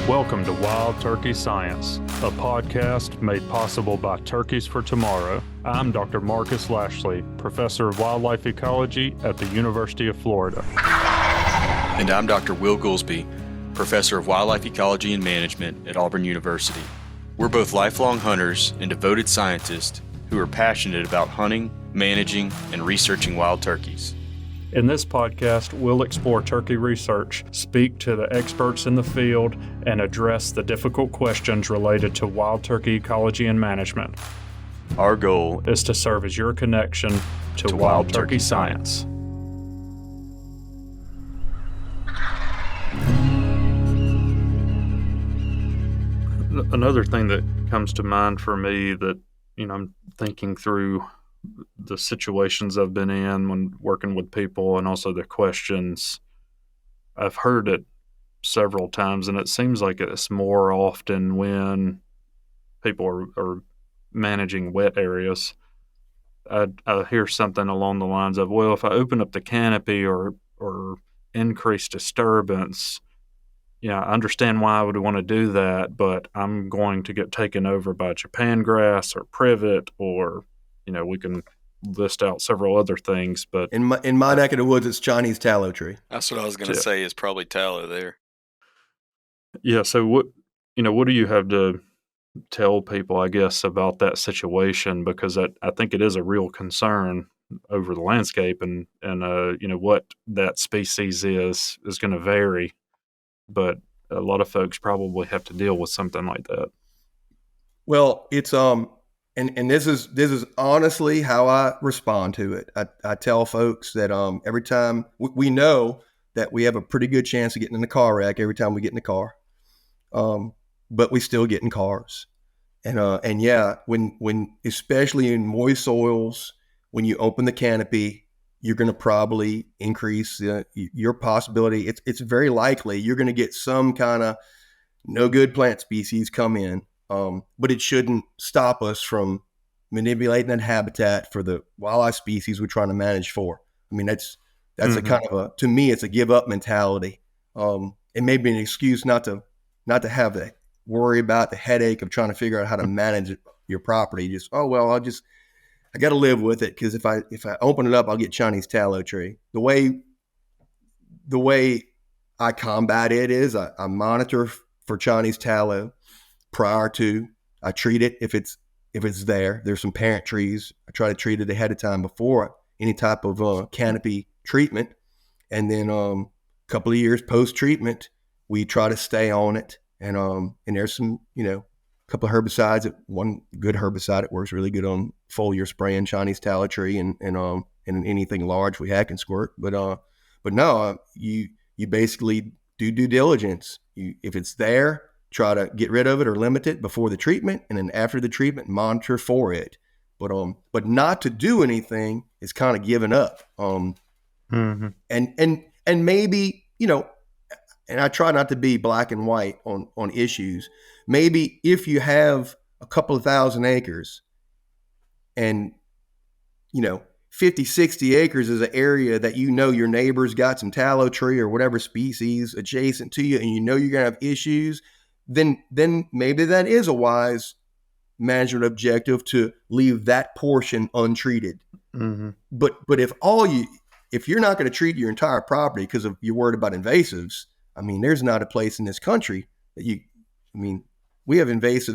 Welcome to Wild Turkey Science, a podcast made possible by Turkeys for Tomorrow. I'm Dr. Marcus Lashley, Professor of Wildlife Ecology at the University of Florida. And I'm Dr. Will Goolsby, Professor of Wildlife Ecology and Management at Auburn University. We're both lifelong hunters and devoted scientists who are passionate about hunting, managing, and researching wild turkeys. In this podcast, we'll explore turkey research, speak to the experts in the field, and address the difficult questions related to wild turkey ecology and management. Our goal is to serve as your connection to wild turkey science. Another thing that comes to mind for me that, I'm thinking through the situations I've been in when working with people and also the questions, I've heard it several times, and it seems like it's more often when people are managing wet areas. I hear something along the lines of, well, if I open up the canopy or increase disturbance, I understand why I would want to do that, but I'm going to get taken over by Japan grass or privet, or we can list out several other things. But in my neck of the woods, it's Chinese tallow tree. That's what I was going to say. Is probably tallow there. Yeah. So what do you have to tell people, I guess, about that situation? Because I think it is a real concern over the landscape, and what that species is going to vary. But a lot of folks probably have to deal with something like that. Well, it's and this is honestly how I respond to it. I tell folks that every time we know that we have a pretty good chance of getting in a car wreck every time we get in the car, but we still get in cars, and yeah, when especially in moist soils, when you open the canopy, you're going to probably increase your possibility. It's very likely you're going to get some kind of no good plant species come in, but it shouldn't stop us from manipulating that habitat for the wildlife species we're trying to manage for. I mean, that's a kind of to me, it's a give up mentality. It may be an excuse not to have to worry about the headache of trying to figure out how to manage your property. Just, I got to live with it, because if I open it up, I'll get Chinese tallow tree. The way I combat it is I monitor for Chinese tallow prior to. I treat it if it's there. There's some parent trees. I try to treat it ahead of time before any type of canopy treatment, and then a couple of years post treatment, we try to stay on it. And there's some couple of herbicides. One good herbicide, it works really good on foliar spraying Chinese tallow tree and anything large we hack and squirt. But no, you basically do due diligence. If it's there, try to get rid of it or limit it before the treatment, and then after the treatment, monitor for it. But not to do anything is kind of giving up. And maybe and I try not to be black and white on issues. Maybe if you have a couple of thousand acres and, 50, 60 acres is an area that your neighbor's got some tallow tree or whatever species adjacent to you, and you're going to have issues, then maybe that is a wise management objective to leave that portion untreated. Mm-hmm. But if you're not going to treat your entire property because you're worried about invasives, there's not a place in this country that we have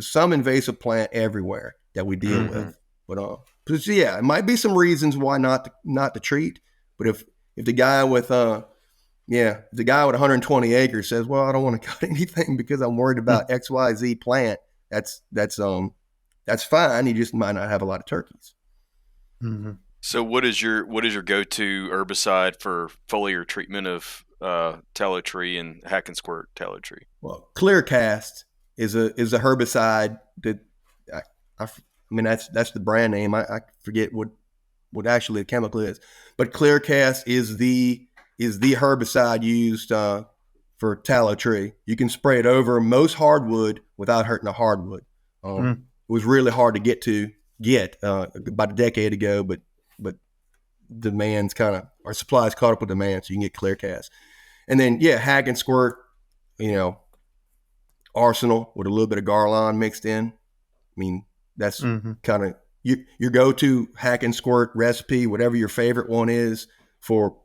some invasive plant everywhere that we deal with. But it might be some reasons why not to treat. But if the guy with 120 acres says, well, I don't want to cut anything because I'm worried about XYZ plant, that's fine. He just might not have a lot of turkeys. Mm-hmm. So what is your go-to herbicide for foliar treatment of tallow tree and hack and squirt tallow tree? Well, Clear Cast is a herbicide that that's the brand name. I forget what actually the chemical is, but Clear Cast is the herbicide used for tallow tree. You can spray it over most hardwood without hurting a hardwood. It was really hard to get about a decade ago, but demand's our supplies caught up with demand, so you can get Clear Cast. And then hack and squirt, arsenal with a little bit of garland mixed in. I mean, that's Mm-hmm. kind of your go-to hack and squirt recipe, whatever your favorite one is for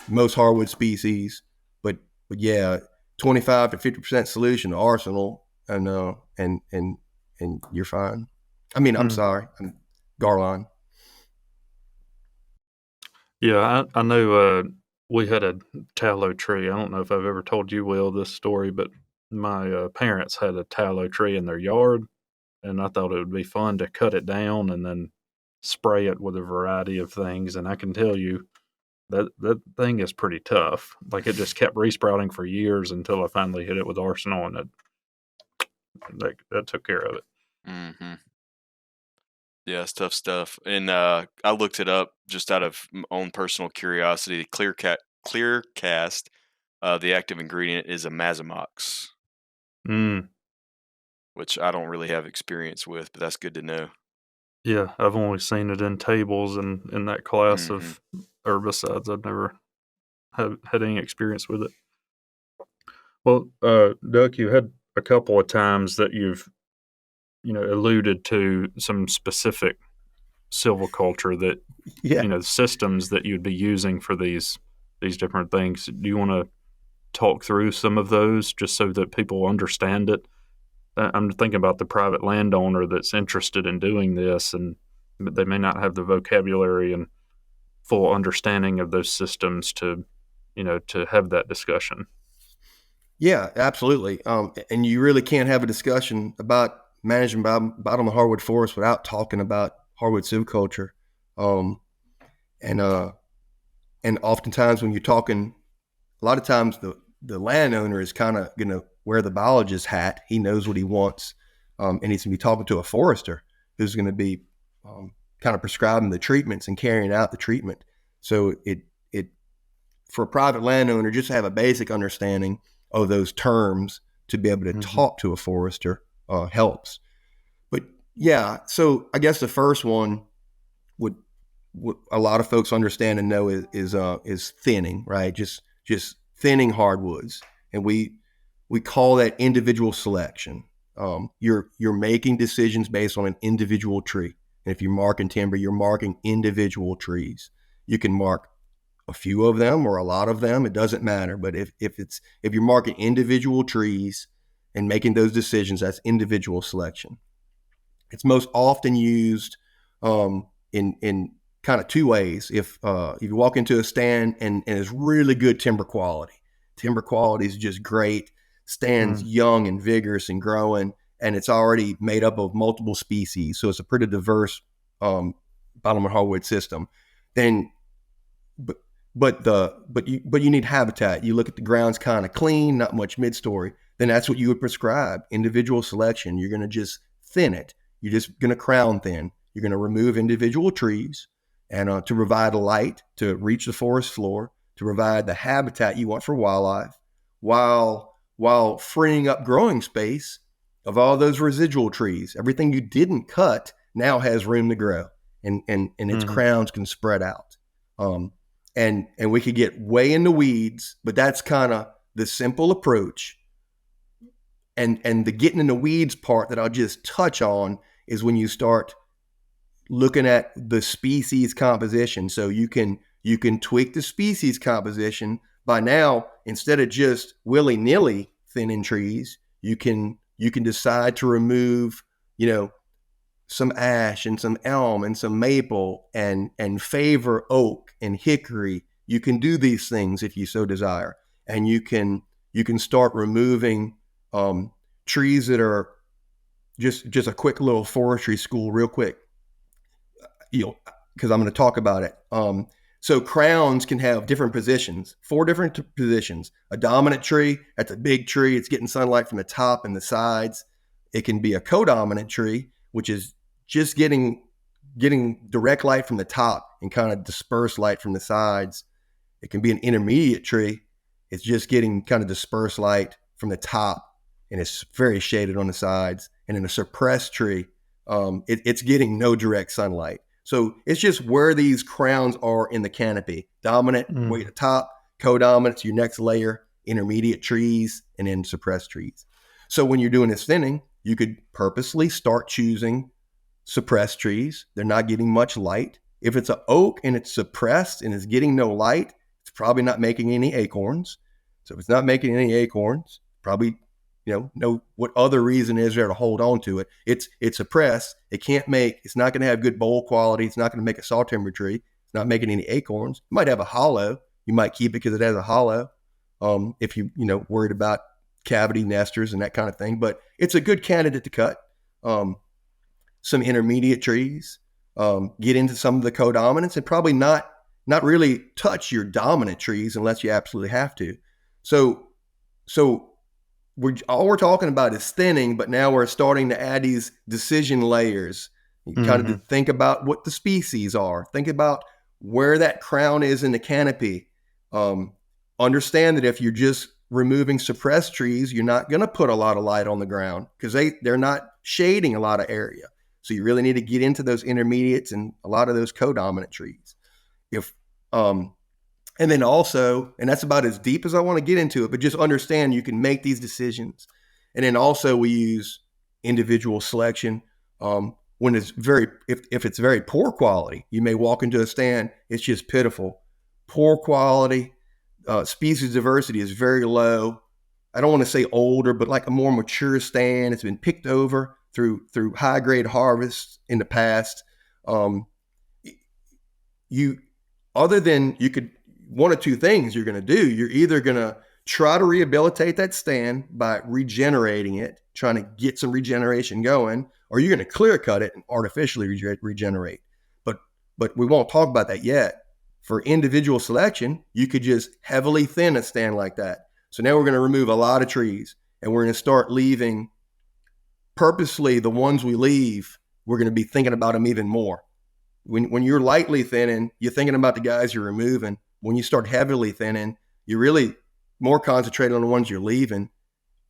most hardwood species. But yeah, 25 to 50% solution to arsenal, and you're fine. I mean, I'm Mm. sorry, garland. Yeah, I know we had a tallow tree. I don't know if I've ever told you, Will, this story, but my parents had a tallow tree in their yard, and I thought it would be fun to cut it down and then spray it with a variety of things. And I can tell you that thing is pretty tough. Like, it just kept resprouting for years until I finally hit it with arsenal, and that took care of it. Mm-hmm. Yeah, it's tough stuff. And I looked it up just out of my own personal curiosity. Clear cast, the active ingredient is a Mazamox, Mm, which I don't really have experience with, but that's good to know. yeah, I've only seen it in tables and in that class Mm-hmm. of herbicides. I've never had any experience with it. Well, Duck, you had a couple of times that you've alluded to some specific silviculture that Yeah. systems that you'd be using for these different things. Do you want to talk through some of those just so that people understand it? I'm thinking about the private landowner that's interested in doing this, and they may not have the vocabulary and full understanding of those systems to have that discussion. Yeah, absolutely. And you really can't have a discussion about managing bottom of hardwood forest without talking about hardwood silviculture. Um, and and oftentimes when you're talking, a lot of times the landowner is kind of going to wear the biologist hat. He knows what he wants, and he's going to be talking to a forester who's going to be kind of prescribing the treatments and carrying out the treatment. So it for a private landowner, just to have a basic understanding of those terms to be able to Mm-hmm. talk to a forester helps. But yeah, so I guess the first one would what a lot of folks understand and know is thinning, right? Just thinning hardwoods, and we call that individual selection. You're making decisions based on an individual tree, and if you're marking timber, you're marking individual trees. You can mark a few of them or a lot of them, it doesn't matter. But if you're marking individual trees and making those decisions, that's individual selection. It's most often used in kind of two ways. If you walk into a stand and it's really good timber quality is just great. Stands Mm. young and vigorous and growing, and it's already made up of multiple species, so it's a pretty diverse bottom of hardwood system. Then but but you need habitat. You look at the ground's kind of clean, not much mid-story. Then that's what you would prescribe. Individual selection. You're going to just thin it. You're just going to crown thin. You're going to remove individual trees and to provide light to reach the forest floor, to provide the habitat you want for wildlife, while freeing up growing space of all those residual trees. Everything you didn't cut now has room to grow, and its Mm-hmm. crowns can spread out. And we could get way in the weeds, but that's kind of the simple approach. And the getting in the weeds part that I'll just touch on is when you start looking at the species composition. So you can tweak the species composition by now, instead of just willy-nilly thinning trees, you can decide to remove, some ash and some elm and some maple and favor oak and hickory. You can do these things if you so desire, and you can start removing trees that are just a quick little forestry school real quick, because I'm going to talk about it. So crowns can have different positions, 4 different positions. A dominant tree, that's a big tree. It's getting sunlight from the top and the sides. It can be a codominant tree, which is just getting direct light from the top and kind of dispersed light from the sides. It can be an intermediate tree. It's just getting kind of dispersed light from the top, and it's very shaded on the sides. And in a suppressed tree, it's getting no direct sunlight. So it's just where these crowns are in the canopy. Dominant, way at the top. Codominant's your next layer intermediate trees, and then suppressed trees. So when you're doing this thinning, you could purposely start choosing suppressed trees. They're not getting much light. If it's an oak and it's suppressed and it's getting no light, it's probably not making any acorns. So if it's not making any acorns, probably, know what other reason is there to hold on to it. It's suppressed. It's not going to have good bowl quality. It's not going to make a saw timber tree. It's not making any acorns. It might have a hollow. You might keep it because it has a hollow. If you, worried about cavity nesters and that kind of thing, but it's a good candidate to cut. Some intermediate trees, get into some of the codominants, and probably not really touch your dominant trees unless you absolutely have to. So all we're talking about is thinning, but now we're starting to add these decision layers. You kind of think about what the species are. Think about where that crown is in the canopy. Understand that if you're just removing suppressed trees, you're not going to put a lot of light on the ground because they're not shading a lot of area. So you really need to get into those intermediates and a lot of those codominant trees. And then also, and that's about as deep as I want to get into it, but just understand you can make these decisions. And then also we use individual selection. When it's if it's very poor quality, you may walk into a stand, it's just pitiful. Poor quality, species diversity is very low. I don't want to say older, but like a more mature stand. It's been picked over through high grade harvests in the past. One of two things you're going to do. You're either going to try to rehabilitate that stand by regenerating it, trying to get some regeneration going, or you're going to clear cut it and artificially regenerate. But we won't talk about that yet. For individual selection, you could just heavily thin a stand like that. So now we're going to remove a lot of trees, and we're going to start leaving purposely the ones we leave. We're going to be thinking about them even more. When you're lightly thinning, you're thinking about the guys you're removing. When you start heavily thinning, you're really more concentrated on the ones you're leaving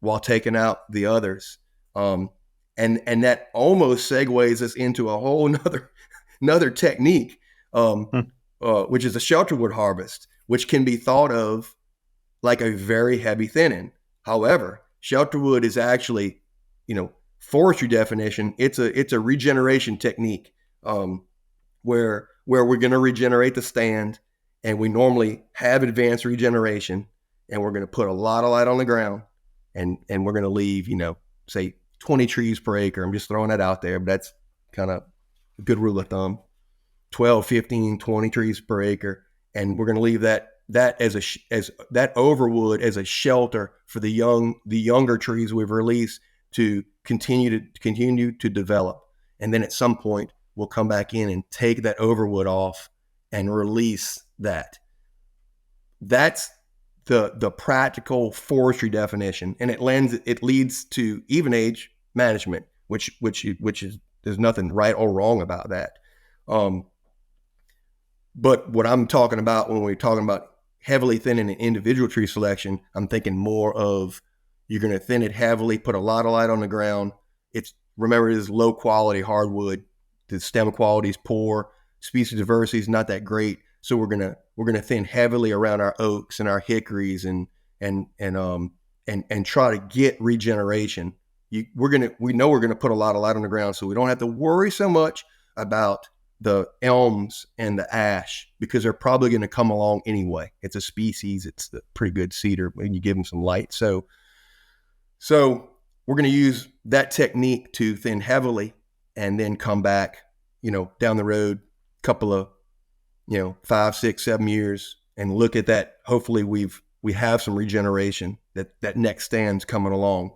while taking out the others. And that almost segues us into a whole another technique, which is a shelterwood harvest, which can be thought of like a very heavy thinning. However, shelterwood is actually, forestry definition, it's a regeneration technique, where we're going to regenerate the stand, and we normally have advanced regeneration, and we're going to put a lot of light on the ground, and we're going to leave, say 20 trees per acre. I'm just throwing that out there, but that's kind of a good rule of thumb. 12, 15, 20 trees per acre, and we're going to leave that as that overwood as a shelter for the younger trees we've released to continue to develop. And then at some point we'll come back in and take that overwood off and release that. That's the practical forestry definition, and it leads to even age management, which is, there's nothing right or wrong about that. But what I'm talking about when we're talking about heavily thinning an individual tree selection, I'm thinking more of you're going to thin it heavily, put a lot of light on the ground. Remember, it is low quality hardwood. The stem quality is poor. Species diversity is not that great. So we're gonna thin heavily around our oaks and our hickories and try to get regeneration. We know we're gonna put a lot of light on the ground, so we don't have to worry so much about the elms and the ash because they're probably going to come along anyway. It's a species. It's a pretty good cedar when you give them some light. So we're going to use that technique to thin heavily and then come back, down the road, couple of, 5, 6, 7 years and look at that. Hopefully we have some regeneration that next stand's coming along.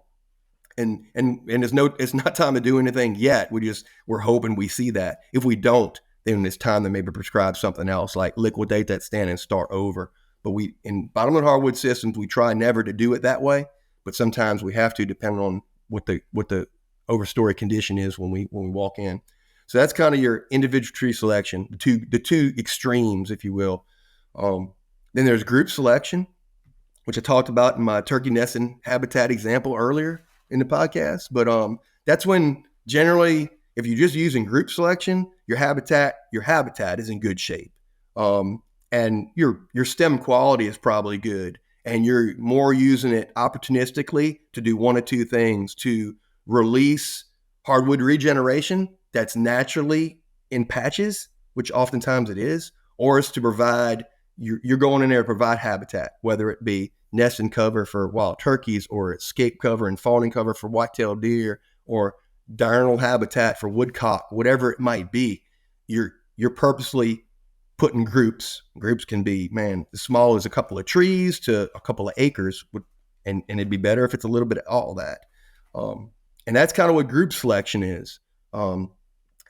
And it's not time to do anything yet. We're hoping we see that. If we don't, then it's time to maybe prescribe something else, like liquidate that stand and start over. But in bottomland hardwood systems, we try never to do it that way. But sometimes we have to, depending on what the overstory condition is when we walk in. So that's kind of your individual tree selection, the two extremes, if you will. Then there's group selection, which I talked about in my turkey nesting habitat example earlier in the podcast. But that's when generally, if you're just using group selection, your habitat is in good shape. And your stem quality is probably good. and you're more using it opportunistically to do one of two things: to release hardwood regeneration that's naturally in patches, which oftentimes it is, or is to provide, you're going in there to provide habitat, whether it be nest and cover for wild turkeys, or escape cover and fawning cover for white-tailed deer, or diurnal habitat for woodcock, whatever it might be. You're purposely putting groups. Groups can be, man, as small as a couple of trees to a couple of acres, and it'd be better if it's a little bit of all that. And that's kind of what group selection is. And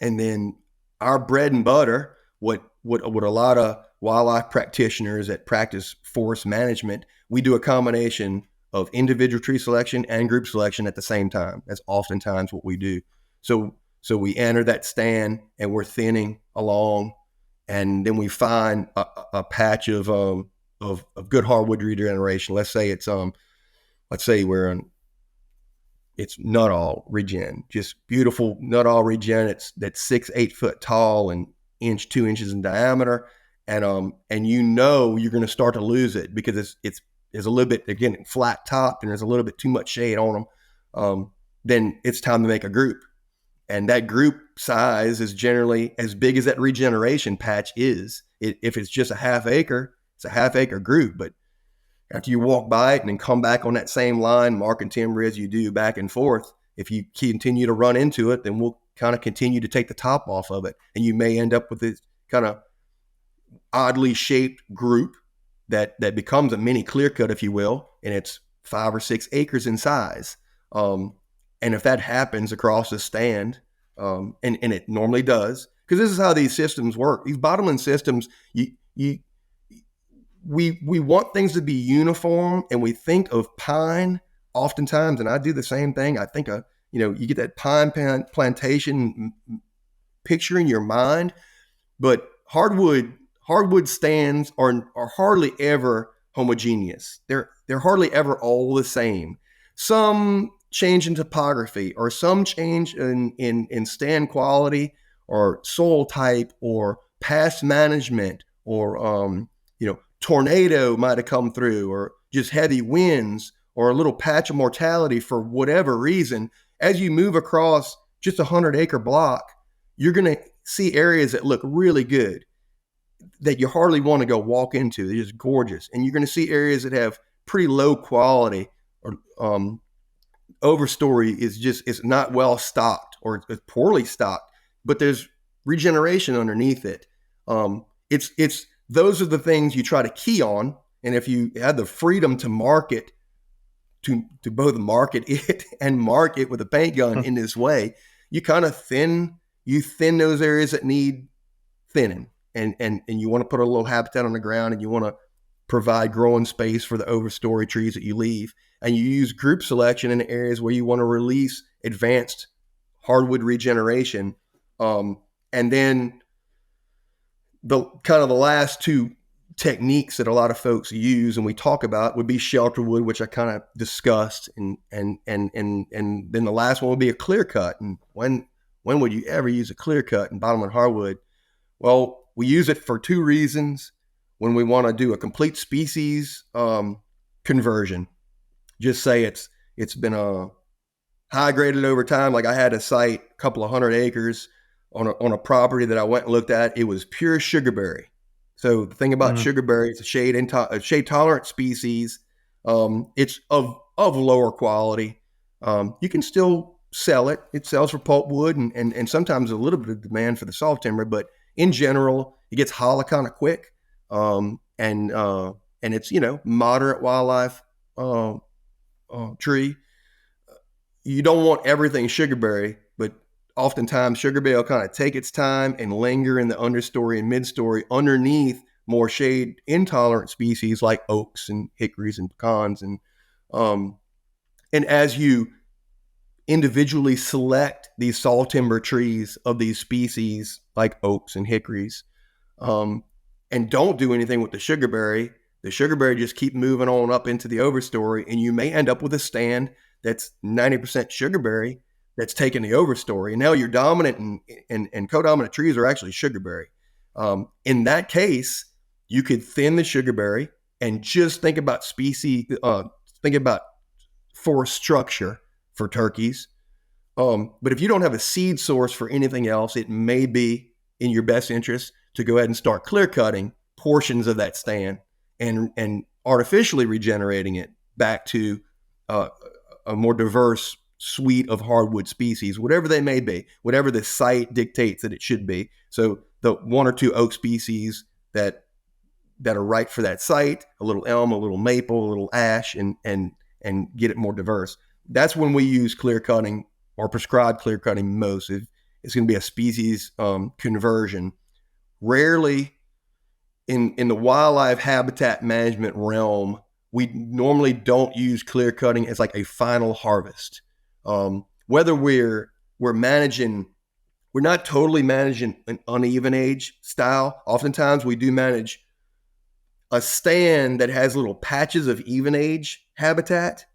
then our bread and butter, what a lot of wildlife practitioners that practice forest management, we do a combination of individual tree selection and group selection at the same time. That's oftentimes what we do. So we enter that stand and we're thinning along, and then we find a patch of good hardwood regeneration. Let's say it's it's Nuttall regen, just beautiful Nuttall regen. That's 6-8 foot tall and 2 inches in diameter, and you're going to start to lose it because it's a little bit, again, flat top, and there's a little bit too much shade on them. Then it's time to make a group, and that group size is generally as big as that regeneration patch is. If it's just a half acre, it's a half acre group, but after you walk by it and then come back on that same line, marking timber as you do back and forth, if you continue to run into it, then we'll kind of continue to take the top off of it. And you may end up with this kind of oddly shaped group that becomes a mini clear cut, if you will, and it's 5 or 6 acres in size. And if that happens across the stand, and it normally does, because this is how these systems work. These bottomland systems, we want things to be uniform, and we think of pine oftentimes, and I do the same thing. I think you get that pine plantation picture in your mind, but hardwood stands are hardly ever homogeneous. They're hardly ever all the same. Some change in topography, or some change in stand quality, or soil type, or past management, or tornado might have come through, or just heavy winds, or a little patch of mortality for whatever reason. As you move across just a 100-acre block, you're going to see areas that look really good that you hardly want to go walk into. They're just gorgeous. And you're going to see areas that have pretty low quality, or overstory is not well stocked, or it's poorly stocked, but there's regeneration underneath it. It's those are the things you try to key on. And if you had the freedom to market, to both market it and mark it with a paint gun in this way, you kind of thin those areas that need thinning. And you want to put a little habitat on the ground, and you want to provide growing space for the overstory trees that you leave. And you use group selection in areas where you want to release advanced hardwood regeneration. And then the last two techniques that a lot of folks use and we talk about would be shelter wood, which I kind of discussed, and then the last one would be a clear cut. And when would you ever use a clear cut in bottomland hardwood? Well, we use it for two reasons. When we want to do a complete species conversion, just say it's been high graded over time. Like I had a site, a couple of 100 acres on a property that I went and looked at. It was pure sugarberry. So the thing about sugarberry, it's a shade tolerant species. It's of lower quality. You can still sell it. It sells for pulpwood and sometimes a little bit of demand for the soft timber, but in general, it gets hollow kind of quick. And it's, moderate wildlife tree. You don't want everything sugarberry, but oftentimes sugarberry will kind of take its time and linger in the understory and midstory underneath more shade intolerant species like oaks and hickories and pecans. And as you individually select these saw timber trees of these species like oaks and hickories, and don't do anything with the sugarberry just keep moving on up into the overstory, and you may end up with a stand that's 90% sugarberry that's taking the overstory. And now your dominant and co-dominant trees are actually sugarberry. In that case, you could thin the sugarberry and just think about think about forest structure for turkeys. But if you don't have a seed source for anything else, it may be in your best interest to go ahead and start clear cutting portions of that stand and artificially regenerating it back to a more diverse suite of hardwood species, whatever they may be, whatever the site dictates that it should be. So the one or two oak species that are right for that site, a little elm, a little maple, a little ash, and get it more diverse. That's when we use clear cutting or prescribed clear cutting most. It's going to be a species conversion. Rarely in the wildlife habitat management realm, we normally don't use clear cutting as like a final harvest. Whether we're managing, we're not totally managing an uneven age style. Oftentimes we do manage a stand that has little patches of even age habitat.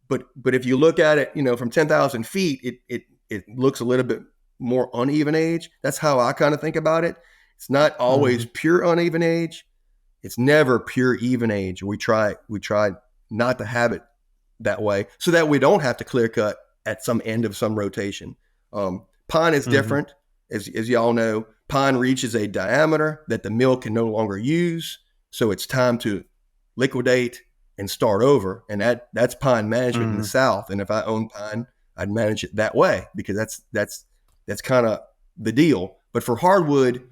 But if you look at it, from 10,000 feet, it looks a little bit more uneven age. That's how I kind of think about it. It's not always pure uneven age. It's never pure even age. We try not to have it that way so that we don't have to clear cut at some end of some rotation. Pine is different. As y'all know, pine reaches a diameter that the mill can no longer use. So it's time to liquidate and start over. And that's pine management in the South. And if I own pine, I'd manage it that way because that's kind of the deal. But for hardwood,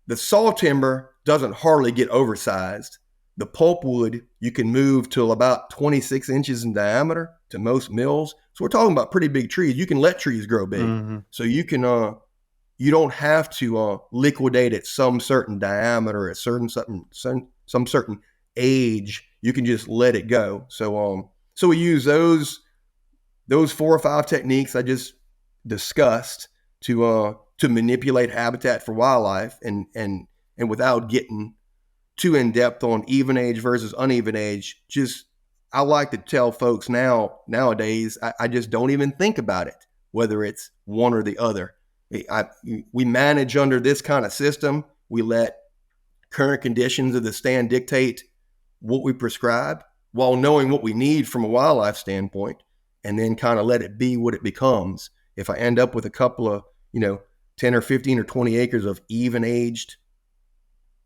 the saw timber doesn't hardly get oversized. The pulpwood, you can move to about 26 inches in diameter to most mills. So we're talking about pretty big trees. You can let trees grow big. So you can, you don't have to liquidate at some certain diameter, at some certain age. You can just let it go. So we use those 4 or 5 techniques I just discussed to manipulate habitat for wildlife, and without getting too in depth on even age versus uneven age. Just I like to tell folks nowadays I just don't even think about it, whether it's one or the other. We manage under this kind of system. We let current conditions of the stand dictate what we prescribe while knowing what we need from a wildlife standpoint, and then kind of let it be what it becomes. If I end up with a couple of, 10 or 15 or 20 acres of even aged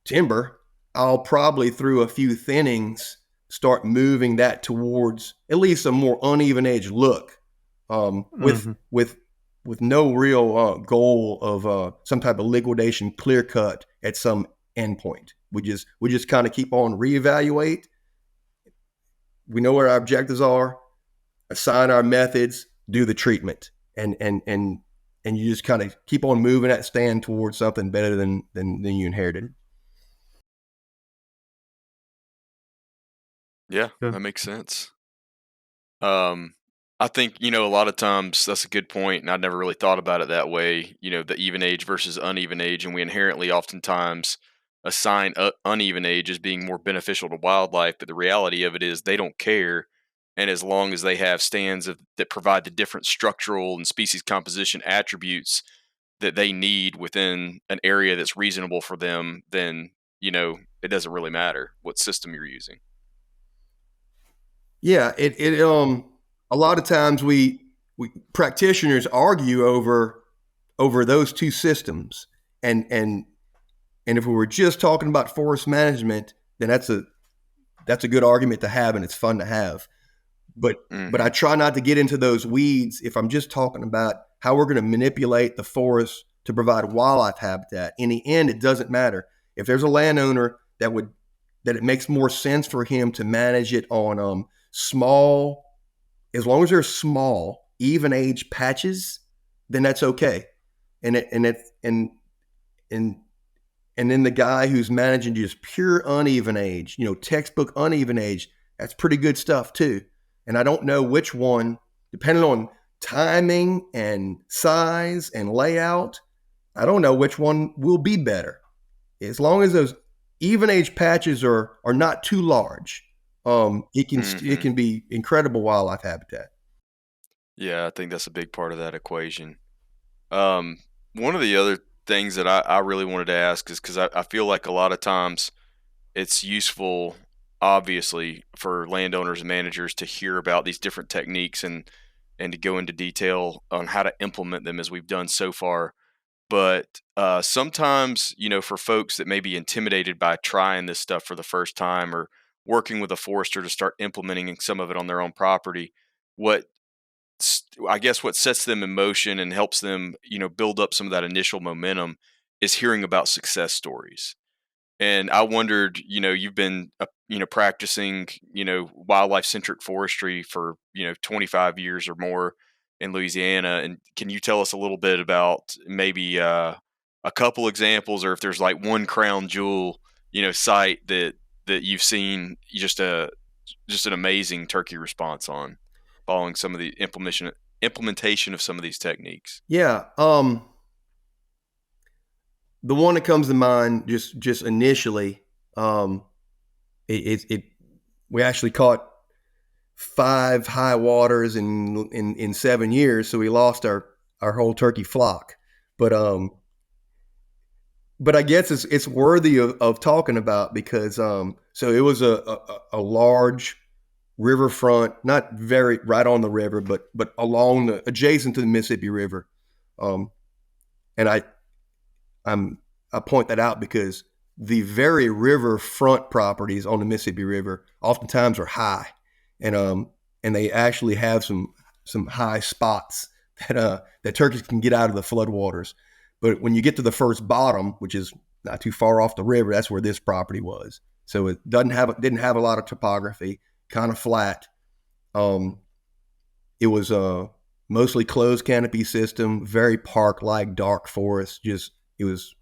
timber, I'll probably through a few thinnings start moving that towards at least a more uneven age look, with no real goal of some type of liquidation clear cut at some endpoint. We just kind of keep on reevaluate. We know where our objectives are, assign our methods, do the treatment, and you just kind of keep on moving that stand towards something better than you inherited. Yeah, that makes sense. I think, a lot of times that's a good point, and I'd never really thought about it that way, the even age versus uneven age, and we inherently oftentimes assign uneven age as being more beneficial to wildlife, but the reality of it is they don't care, and as long as they have stands that provide the different structural and species composition attributes that they need within an area that's reasonable for them, then, it doesn't really matter what system you're using. Yeah, a lot of times we practitioners argue over those two systems, and if we were just talking about forest management, then that's a good argument to have, and it's fun to have. But I try not to get into those weeds if I'm just talking about how we're going to manipulate the forest to provide wildlife habitat. In the end, it doesn't matter. If there's a landowner that it makes more sense for him to manage it on small, as long as they're small, even age patches, then that's okay. And then the guy who's managing just pure uneven age, textbook uneven age, that's pretty good stuff too. And I don't know which one, depending on timing and size and layout, I don't know which one will be better. As long as those even age patches are not too large, it can be incredible wildlife habitat. Yeah, I think that's a big part of that equation. One of the other things that I really wanted to ask is because I feel like a lot of times it's useful, obviously, for landowners and managers to hear about these different techniques and to go into detail on how to implement them as we've done so far. But sometimes, for folks that may be intimidated by trying this stuff for the first time or working with a forester to start implementing some of it on their own property, what I guess what sets them in motion and helps them, build up some of that initial momentum is hearing about success stories. And I wondered, you've been, practicing, wildlife centric forestry for, 25 years or more in Louisiana. And can you tell us a little bit about maybe a couple examples, or if there's like one crown jewel, site that you've seen just an amazing turkey response on following some of the implementation of some of these techniques? Yeah. The one that comes to mind just initially, um, it we actually caught 5 high waters in 7 years, so we lost our whole turkey flock. But I guess it's worthy of talking about because so it was a large riverfront, not very right on the river, but along the adjacent to the Mississippi River, and I'm I point that out because the very riverfront properties on the Mississippi River oftentimes are high, and they actually have some high spots that turkeys can get out of the floodwaters. But when you get to the first bottom, which is not too far off the river, that's where this property was. So it didn't have a lot of topography, kind of flat. Um, it was a mostly closed canopy system, very park-like, dark forest. It was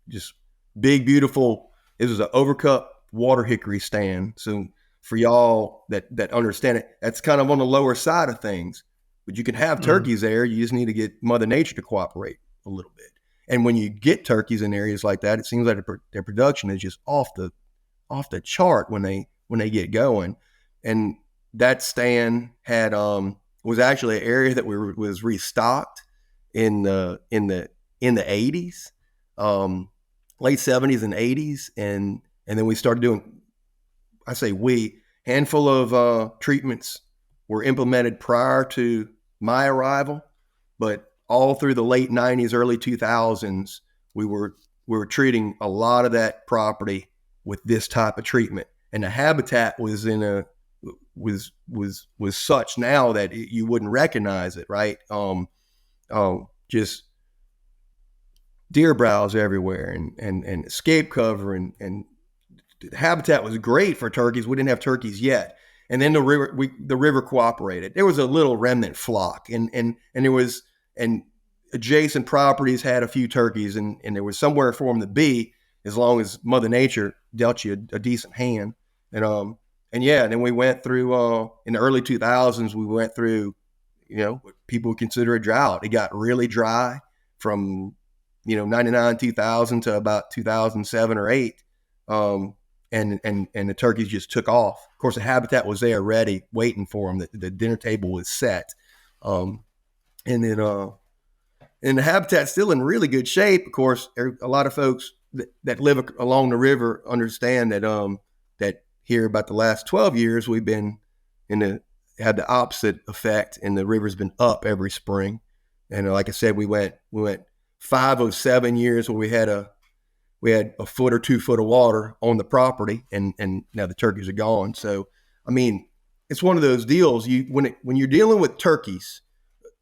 just big, beautiful. It was an overcut water hickory stand. So for y'all that understand it, that's kind of on the lower side of things. But you can have turkeys there. You just need to get Mother Nature to cooperate a little bit. And when you get turkeys in areas like that, it seems like their production is just off the chart when they get going. And that stand had was actually an area that was restocked in the 80s, late 70s and 80s, and then we started doing. I say handful of treatments were implemented prior to my arrival, but all through the late 90s, early 2000s, we were treating a lot of that property with this type of treatment, and the habitat was was such now that you wouldn't recognize it, right? Just deer browse everywhere and escape cover and the habitat was great for turkeys. We didn't have turkeys yet, and then the river cooperated. There was a little remnant flock, and adjacent properties had a few turkeys, and there was somewhere for them to be as long as Mother Nature dealt you a decent hand. And then we went through in the early 2000s. We went through, what people would consider a drought. It got really dry from 99, 2000 to about 2007 or 8. And the turkeys just took off. Of course, the habitat was there ready, waiting for them. The dinner table was set. And the habitat's still in really good shape. Of course, a lot of folks that live along the river understand that here about the last 12 years, we've been had the opposite effect, and the river's been up every spring. And like I said, we went 5 of 7 years where we had a foot or 2 foot of water on the property, and now the turkeys are gone. So, I mean, it's one of those deals. When you're dealing with turkeys,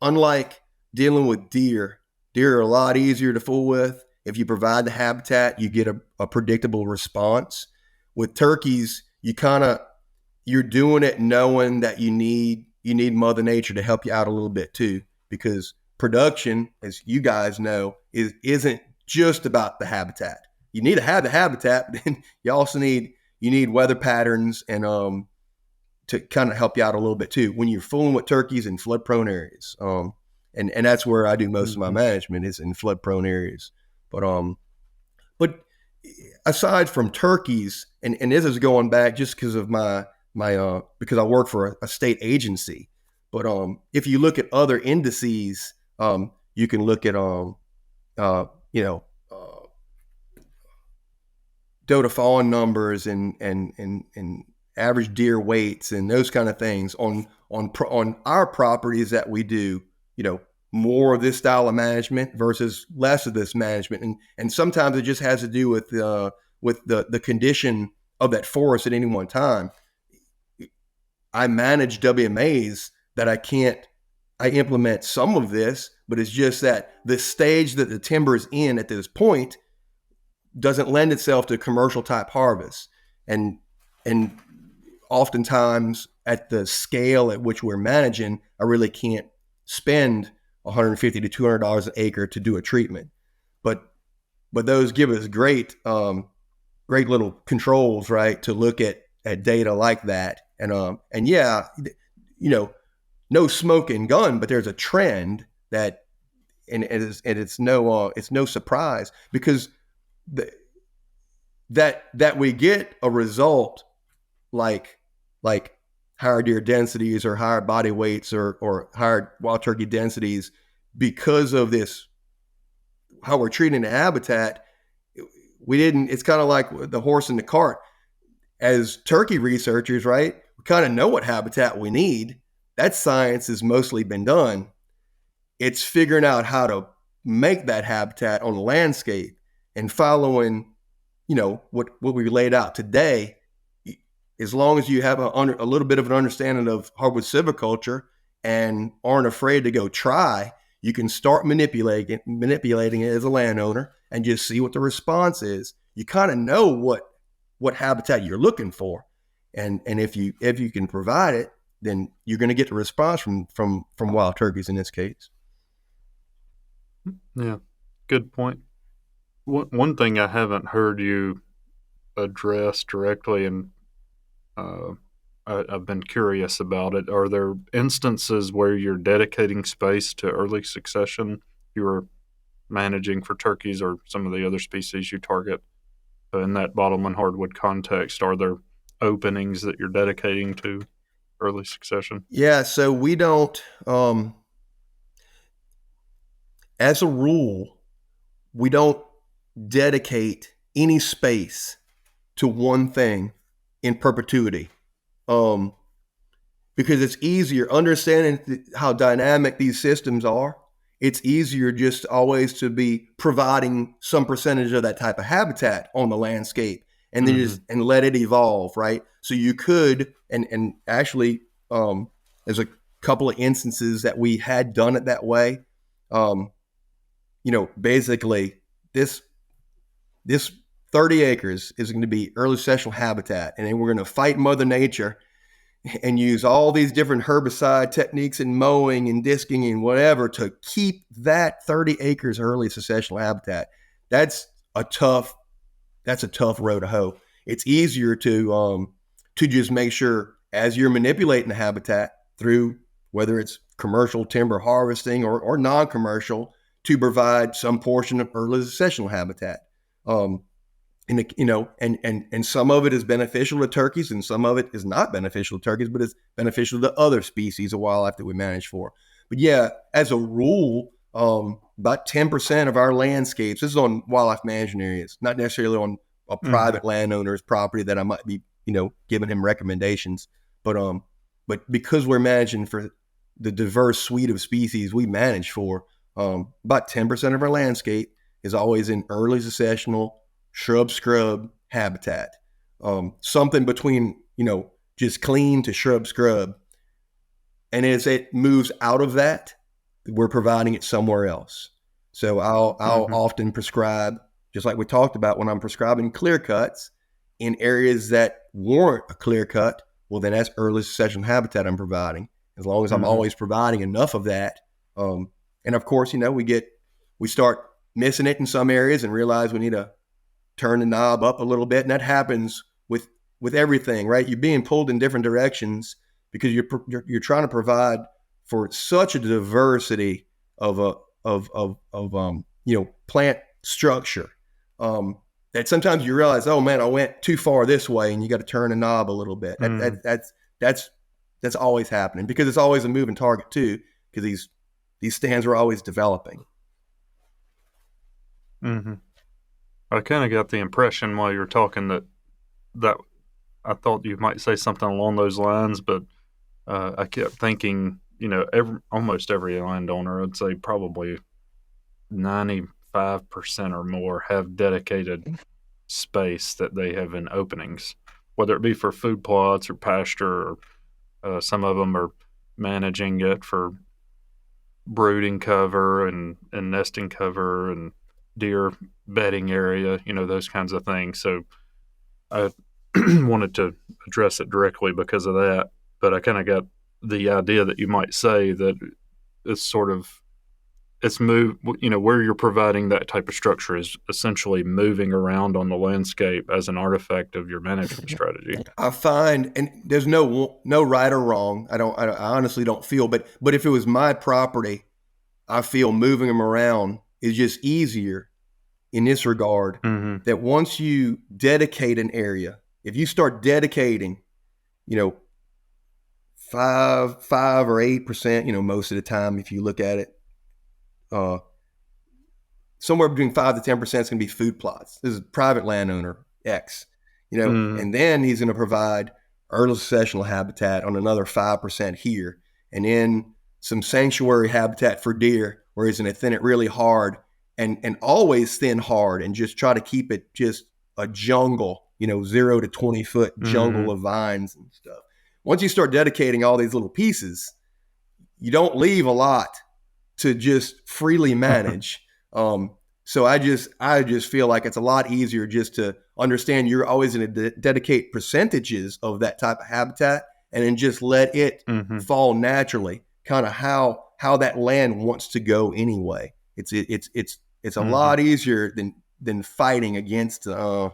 unlike dealing with deer are a lot easier to fool with. If you provide the habitat, you get a predictable response. With turkeys, you're doing it knowing that you need Mother Nature to help you out a little bit too, because production, as you guys know, isn't just about the habitat. You need to have the habitat, but then you also need weather patterns and to kind of help you out a little bit too when you're fooling with turkeys in flood prone areas. And that's where I do most of my management is in flood prone areas. But aside from turkeys, and this is going back just because of my because I work for a state agency. But if you look at other indices, you can look at doe to fawn numbers and average deer weights and those kind of things on our properties that we do, more of this style of management versus less of this management. And sometimes it just has to do with the condition of that forest at any one time. I manage WMAs that I implement some of this, but it's just that the stage that the timber is in at this point doesn't lend itself to commercial type harvest. And oftentimes at the scale at which we're managing, I really can't spend $150 to $200 an acre to do a treatment. But those give us great little controls, right, to look at data like that. And yeah, no smoking gun, but there's a trend that, and it's no surprise, because that we get a result like higher deer densities or higher body weights or higher wild turkey densities because of this, how we're treating the habitat. It's kind of like the horse and the cart. As turkey researchers, right, we kind of know what habitat we need. That science has mostly been done. It's figuring out how to make that habitat on the landscape and following, what we laid out today. As long as you have a little bit of an understanding of hardwood silviculture and aren't afraid to go try, you can start manipulating it as a landowner and just see what the response is. You kind of know what habitat you're looking for, and if you can provide it, then you're going to get the response from wild turkeys in this case. Yeah, good point. One thing I haven't heard you address directly, and I've been curious about it. Are there instances where you're dedicating space to early succession? You're managing for turkeys or some of the other species you target in that bottomland hardwood context. Are there openings that you're dedicating to early succession? Yeah, so we don't, as a rule, we don't dedicate any space to one thing in perpetuity, because it's easier understanding how dynamic these systems are. It's easier just always to be providing some percentage of that type of habitat on the landscape, and then just and let it evolve, right? So you could, and actually, there's a couple of instances that we had done it that way. Basically this 30 acres is going to be early successional habitat, and then we're going to fight Mother Nature and use all these different herbicide techniques and mowing and disking and whatever to keep that 30 acres early successional habitat. That's a tough road to hoe. It's easier to just make sure, as you're manipulating the habitat through whether it's commercial timber harvesting or non-commercial, to provide some portion of early successional habitat. And some of it is beneficial to turkeys and some of it is not beneficial to turkeys, but it's beneficial to other species of wildlife that we manage for. But yeah, as a rule, about 10% of our landscapes, this is on wildlife management areas, not necessarily on a private landowner's property that I might be, giving him recommendations. But because we're managing for the diverse suite of species we manage for, about 10% of our landscape is always in early successional shrub scrub habitat, something between just clean to shrub scrub. And as it moves out of that, we're providing it somewhere else. So I'll often prescribe, just like we talked about, when I'm prescribing clear cuts in areas that warrant a clear cut, well, then that's early succession habitat I'm providing, as long as I'm always providing enough of that. And of course, we start missing it in some areas and realize we need to turn the knob up a little bit. And that happens with everything, right? You're being pulled in different directions because you're trying to provide for such a diversity of plant structure, that sometimes you realize, oh man, I went too far this way, and you got to turn the knob a little bit. That's always happening, because it's always a moving target too, because these stands are always developing. I kind of got the impression while you were talking that I thought you might say something along those lines, but I kept thinking, almost every landowner, I'd say probably 95% or more, have dedicated space that they have in openings, whether it be for food plots or pasture, or some of them are managing it for brooding cover and nesting cover and deer bedding area, those kinds of things. So I wanted to address it directly because of that, but I kind of got the idea that you might say that it's sort of it's move where you're providing that type of structure is essentially moving around on the landscape as an artifact of your management strategy. I find, and there's no right or wrong. I honestly don't feel, but if it was my property, I feel moving them around is just easier in this regard. Mm-hmm. That once you dedicate an area, if you start dedicating, 5 or 8%, most of the time, if you look at it, somewhere between 5 to 10% is going to be food plots. This is private landowner X, and then he's going to provide early successional habitat on another 5% here, and then some sanctuary habitat for deer, where he's going to thin it really hard and always thin hard and just try to keep it just a jungle, 0 to 20 foot jungle of vines and stuff. Once you start dedicating all these little pieces, you don't leave a lot to just freely manage. So I just feel like it's a lot easier just to understand you're always going to dedicate percentages of that type of habitat and then just let it fall naturally, kind of how that land wants to go anyway. It's a lot easier than fighting against I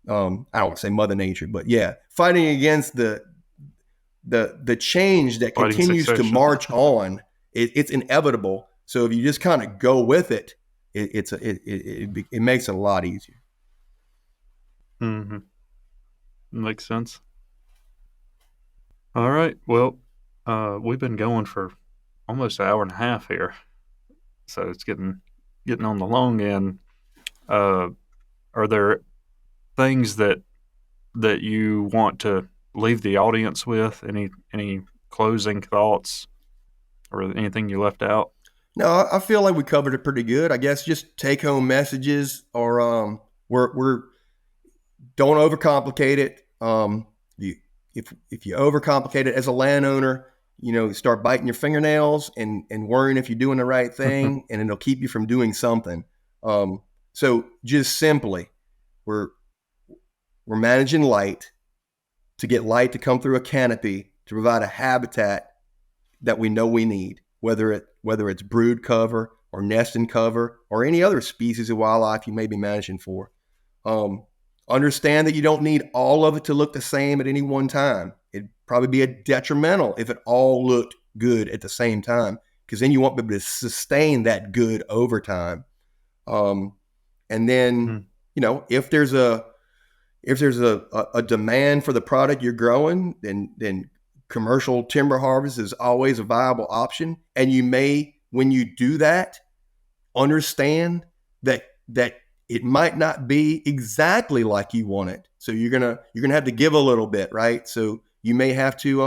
don't want to say Mother Nature, but yeah, fighting against the change that Fighting continues succession. to march on. It's inevitable. So if you just kind of go with it, it makes it a lot easier. Makes sense. All right. Well, we've been going for almost an hour and a half here, so it's getting on the long end. Are there things that you want to leave the audience with? Any closing thoughts or anything you left out? No, I feel like we covered it pretty good. I guess just take home messages, or we're don't overcomplicate it. If you overcomplicate it as a landowner, you start biting your fingernails and worrying if you're doing the right thing, and it'll keep you from doing something. So just simply, we're managing light to get light to come through a canopy to provide a habitat that we know we need, whether it's brood cover or nesting cover or any other species of wildlife you may be managing for. Understand that you don't need all of it to look the same at any one time. It'd probably be a detrimental if it all looked good at the same time, because then you won't be able to sustain that good over time. And then, if there's a demand for the product you're growing, then commercial timber harvest is always a viable option. And you may, when you do that, understand that it might not be exactly like you want it. So you're gonna have to give a little bit, right? So you may have to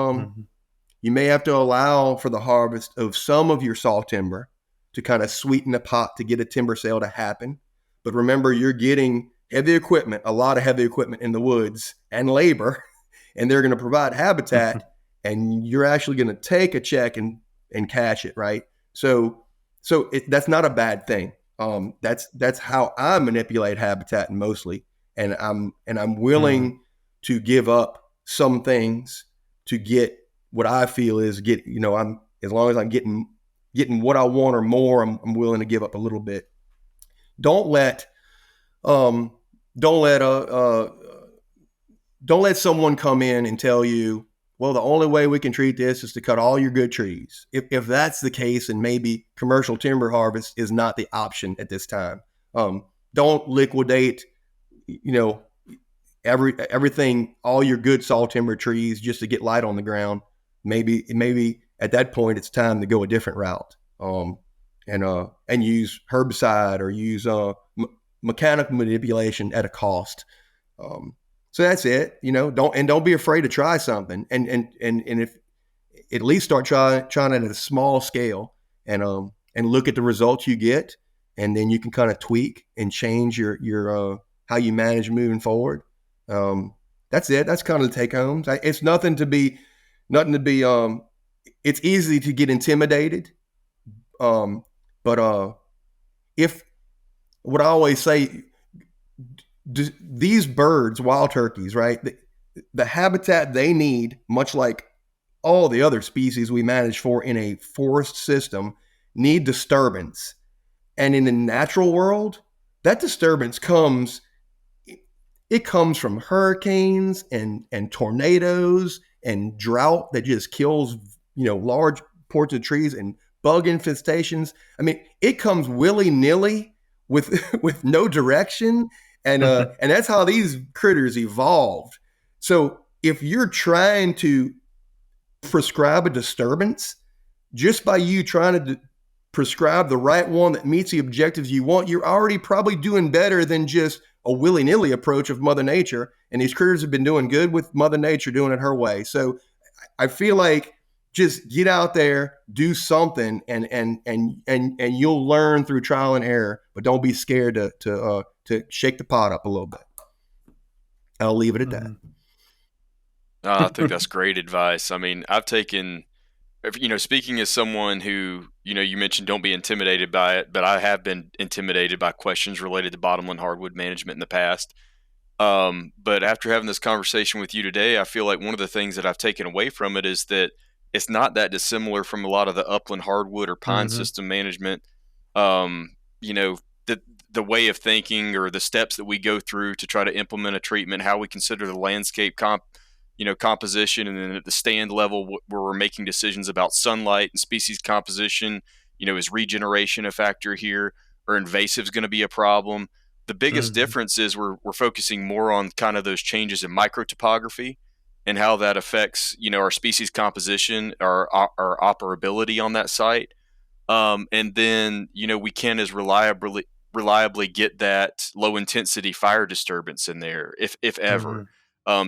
allow for the harvest of some of your saw timber to kind of sweeten the pot to get a timber sale to happen. But remember, you're getting heavy equipment, a lot of heavy equipment in the woods, and labor, and they're going to provide habitat, and you're actually going to take a check and cash it, right? So that's not a bad thing. That's how I manipulate habitat mostly, and I'm willing to give up some things to get what I feel is I'm, as long as I'm getting what I want or more, I'm willing to give up a little bit. Don't let someone come in and tell you, well, the only way we can treat this is to cut all your good trees. If that's the case, and maybe commercial timber harvest is not the option at this time. Don't liquidate, everything, all your good saw timber trees just to get light on the ground. Maybe at that point it's time to go a different route. And use herbicide or use mechanical manipulation at a cost. So that's it. Don't be afraid to try something, and if at least start trying it at a small scale, and look at the results you get, and then you can kind of tweak and change your how you manage moving forward. That's it. That's kind of the take homes. It's nothing to be. It's easy to get intimidated. But if what I always say, these birds, wild turkeys, right? The habitat they need, much like all the other species we manage for in a forest system, need disturbance. And in the natural world, that disturbance comes from hurricanes and tornadoes and drought that just kills, large portions of trees, and bug infestations. I mean, it comes willy-nilly with no direction. And that's how these critters evolved. So if you're trying to prescribe a disturbance, just by you trying to prescribe the right one that meets the objectives you want, you're already probably doing better than just a willy-nilly approach of Mother Nature. And these critters have been doing good with Mother Nature doing it her way. So I feel like just get out there, do something, and you'll learn through trial and error. But don't be scared to shake the pot up a little bit. I'll leave it at that. I think that's great advice. I mean, I've taken, speaking as someone who, you mentioned don't be intimidated by it, but I have been intimidated by questions related to bottomland hardwood management in the past. But after having this conversation with you today, I feel like one of the things that I've taken away from it is that it's not that dissimilar from a lot of the upland hardwood or pine system management. The way of thinking or the steps that we go through to try to implement a treatment, how we consider the landscape composition, and then at the stand level where we're making decisions about sunlight and species composition, is regeneration a factor here, or invasive is going to be a problem? The biggest difference is we're focusing more on kind of those changes in microtopography and how that affects, our species composition, our operability on that site. And then, we can as reliably get that low intensity fire disturbance in there, if ever.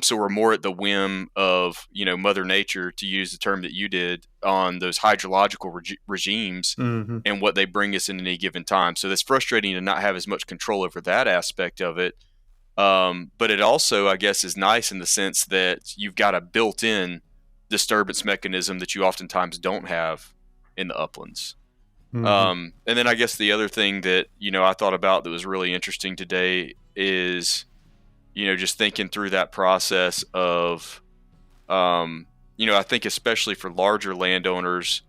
So we're more at the whim of, Mother Nature, to use the term that you did, on those hydrological regimes and what they bring us in any given time. So that's frustrating to not have as much control over that aspect of it. But it also, I guess, is nice in the sense that you've got a built-in disturbance mechanism that you oftentimes don't have in the uplands. And then I guess the other thing that, I thought about that was really interesting today is, just thinking through that process of, I think especially for larger landowners,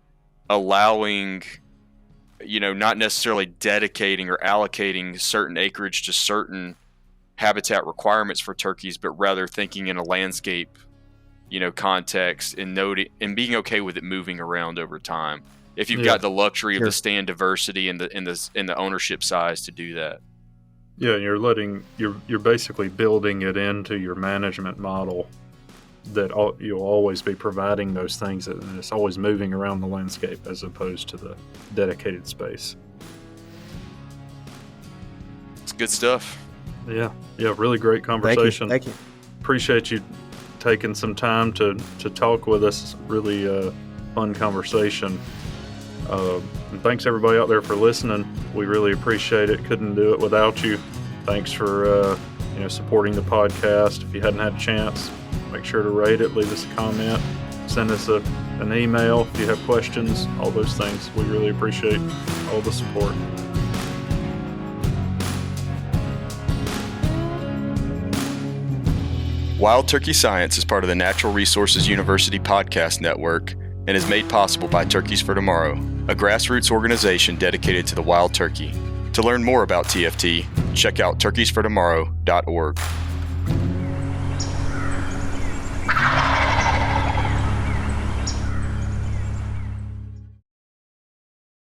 allowing, not necessarily dedicating or allocating certain acreage to certain habitat requirements for turkeys, but rather thinking in a landscape, context, and noting and being okay with it moving around over time. If you've got the luxury of the stand diversity and the ownership size to do that. Yeah, you're basically building it into your management model that you'll always be providing those things, and it's always moving around the landscape as opposed to the dedicated space. It's good stuff. Yeah, really great conversation. Thank you. Appreciate you taking some time to talk with us. Really fun conversation. And thanks everybody out there for listening. We really appreciate it. Couldn't do it without you. Thanks for supporting the podcast. If you hadn't had a chance, make sure to rate it, leave us a comment, send us an email if you have questions, all those things. We really appreciate all the support. Wild Turkey Science is part of the Natural Resources University podcast network and is made possible by Turkeys for Tomorrow, a grassroots organization dedicated to the wild turkey. To learn more about TFT, check out turkeysfortomorrow.org.